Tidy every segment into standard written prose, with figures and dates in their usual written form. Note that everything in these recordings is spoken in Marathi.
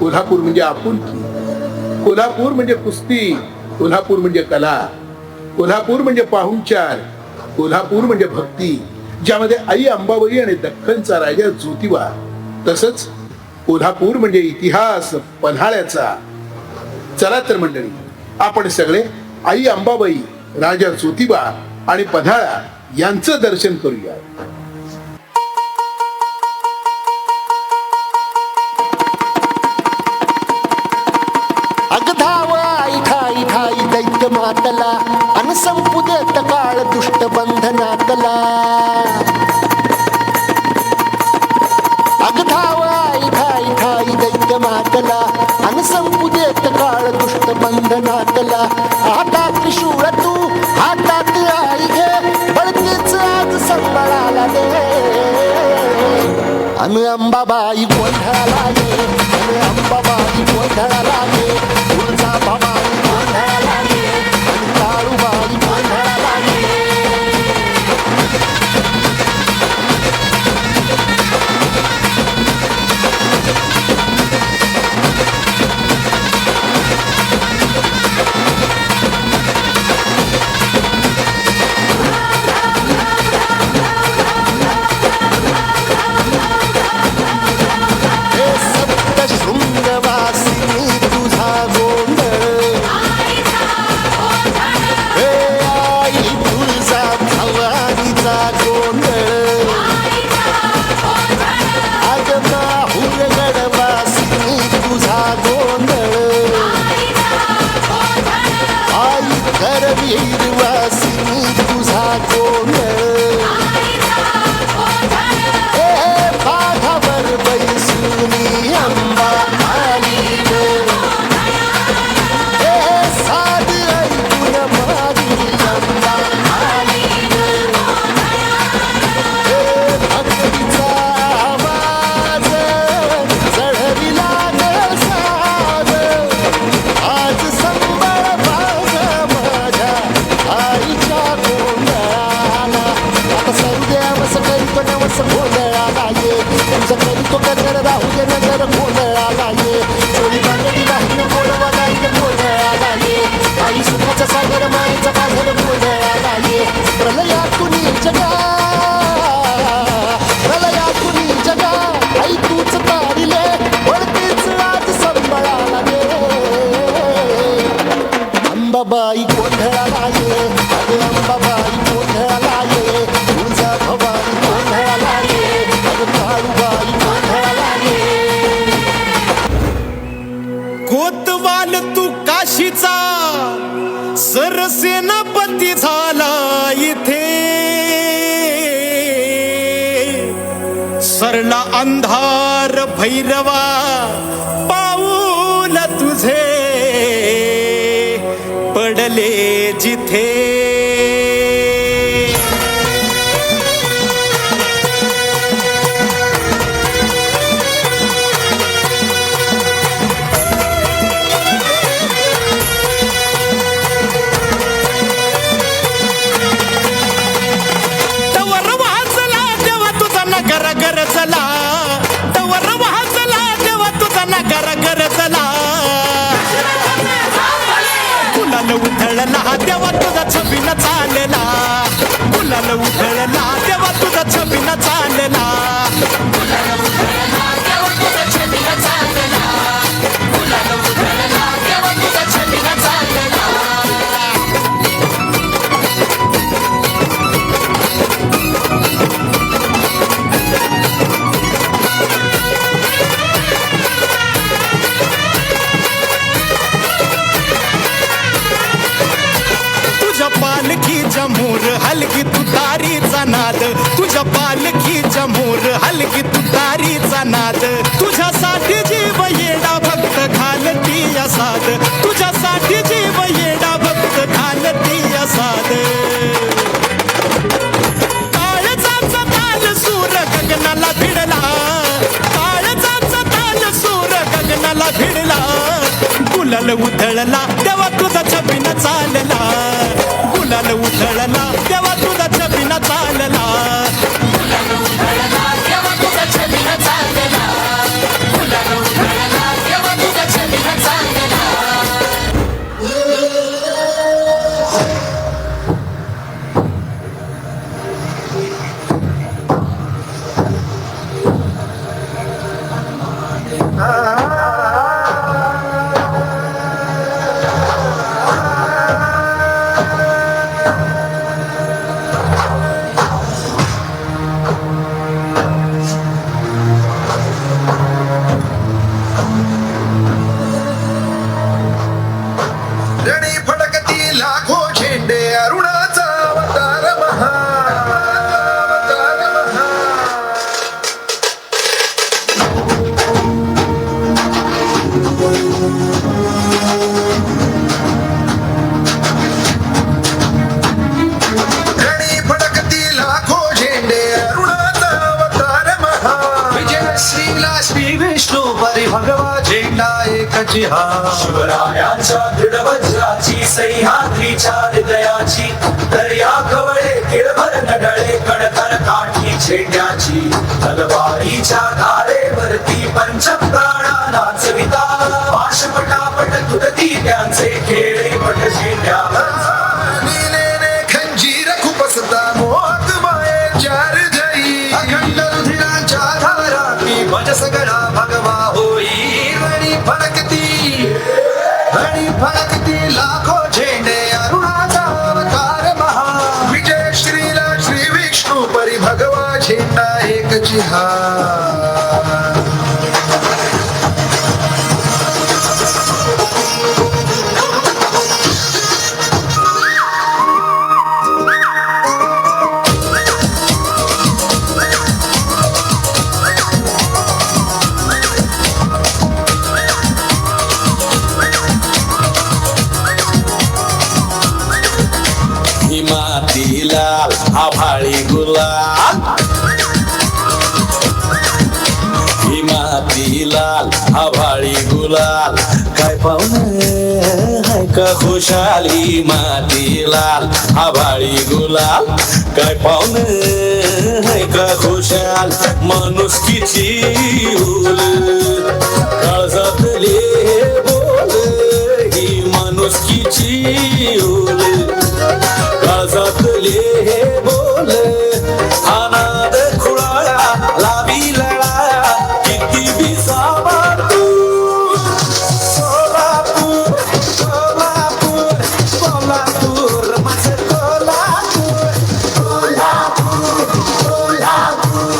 कोल्हापूर म्हणजे आपुलकी, कोल्हापूर म्हणजे कुस्ती, कोल्हापूर म्हणजे कला, कोल्हापूर म्हणजे पाहुणचार, कोल्हापूर म्हणजे भक्ती, ज्यामध्ये आई अंबाबाई आणि दख्खनचा राजा ज्योतिबा, तसंच कोल्हापूर म्हणजे इतिहास पन्हाळ्याचा. चला तर मंडळी, आपण सगळे आई अंबाबाई, राजा ज्योतिबा आणि पन्हाळा यांचं दर्शन करूया. दैत्य मातला अन संपुदेत काळ दुष्ट बंधनातला. अगधाव आई ठाई दैत्य मातला अन संपुदेत काळ दुष्ट बंधनातला. हातात त्रिशूळ तू हातात आई घे, बळतेच आज संबळाला दे. अन अंबाबाई गोंधळाला ये, अन अंबाबाई गोंधळाला ये. तुळजा भवानी गोंधळाला ये, अन काळूबाई गोंधळाला ये. अंबाबाई गोंधळाला ये, अगं अंबाबाई गोंधळाला ये. तुळजा भवानी गोंधळाला ये, अगं काळूबाई गोंधळाला ये. कोतवाल तू काशीचा सरसेनापती झाला इथे. सरला अंधार भैरवा पाऊल तुझे पडले जिथे. तवर वाजला तेव्हा तुझा नगर गरजला, तवर वाजला तेव्हा तुझा नगर गरजला. गुलाल उधळला तेव्हा तुझा छबीन चालला, गुलाल उधळला तेव्हा तुझा छबीन चालला. गुलाल उधळला तेव्हा तुझा छबीन चालला, गुलाल उधळला तेव्हा तुझा छबीन चालला. तुझ्या पालखीच्या मोर हलगी तुतारीचा नाद, तुझ्या पालखीच्या मोर हलगी तुतारीचा नाद. तुझ्यासाठी जीव येडा भक्त घालती असाद, तुझ्यासाठी जीव येडा भक्त घालती असाद. काळजाचा ताल सूर गगनाला भिडला, काळजाचा ताल सूर गगनाला भिडला. गुलाल उधळला तेव्हा तुझा छबीन चालला, गुलाल उधळला तेव्हा तुझा छबीन चालला. गुलाल उधळला तेव्हा तुझा छबीन चालला, गुलाल उधळला तेव्हा रणी फडकती लाखो झेंडे अरुणाचा अवतार महा रणी फडकती लाखो झेंडे अरुणाचा अवतार महा विजय श्रीला श्री विष्णू परी भगवा झेंडा एकची हा शिवरायांच्या दृढ वज्राची सह्याद्रीच्या हृदयाची दर्या कवळे किळभर नडळे कडकड काठी झेंड्याची तलवारीच्या धारेवरती पंचप्राणा नाचविता पाशपटापट तुटती त्यांचे खेळे पट झेंड्या नीलेने खंजीर खुपसता मोहक मायेच्या हृदयी अखंड रुधिराच्या धाराती भज सगळा भगवा होई रणी फडकती लाखो झेंडे अरुणाचा अवतार महा विजय श्रीला श्री विष्णू परी भगवा झेंडा एकची हा माती लाल आभाळी गुलाल ही माती लाल आभाळी गुलाल काय पाहुणे हाय का खुशाल ही माती लाल आभाळी गुलाल काय पाहुणे हाय का खुशाल मनुष्कीची उल काळजातले बोल ही मनुष्कीची उल काळजातले हे बोल अनाद खुळाळा लावी लळा किती बिसावा तू सोलापूर सोलापूर सोलापूर माझं कोल्हापूर कोल्हापूर कोल्हापूर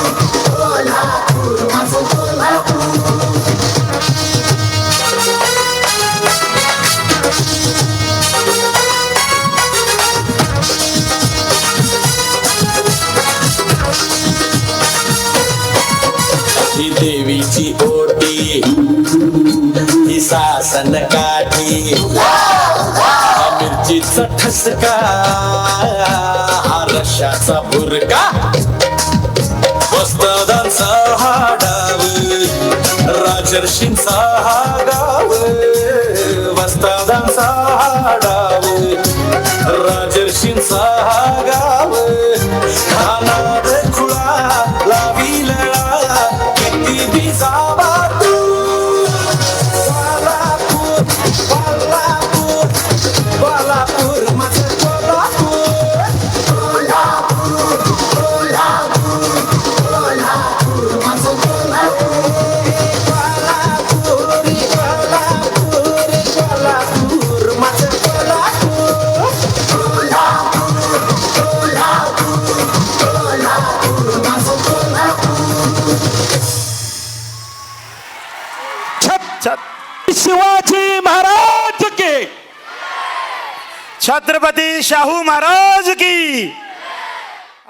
कोल्हापूर माझं कोल्हापूर ही देवीची ओटी ही सासन काठी हा मिरचीचा ठसका हा रश्याचा बुरका वस्त्रदांचा हा डाव राजर्षींचा हा गाव वस्त्रदांचा हा डाव राजर्षींचा हा गाव खानाद खुळा लावी लळा किती बिजावा तू कोल्हापूर कोल्हापूर कोल्हापूर माझं कोल्हापूर कोल्हापूर कोल्हापूर कोल्हापूर माझं कोल्हापूर कोल्हापूर कोल्हापूर कोल्हापूर माझं कोल्हापूर कोल्हापूर कोल्हापूर कोल्हापूर माझं कोल्हापूर शिवाजी महाराज की, छत्रपति शाहू महाराज की।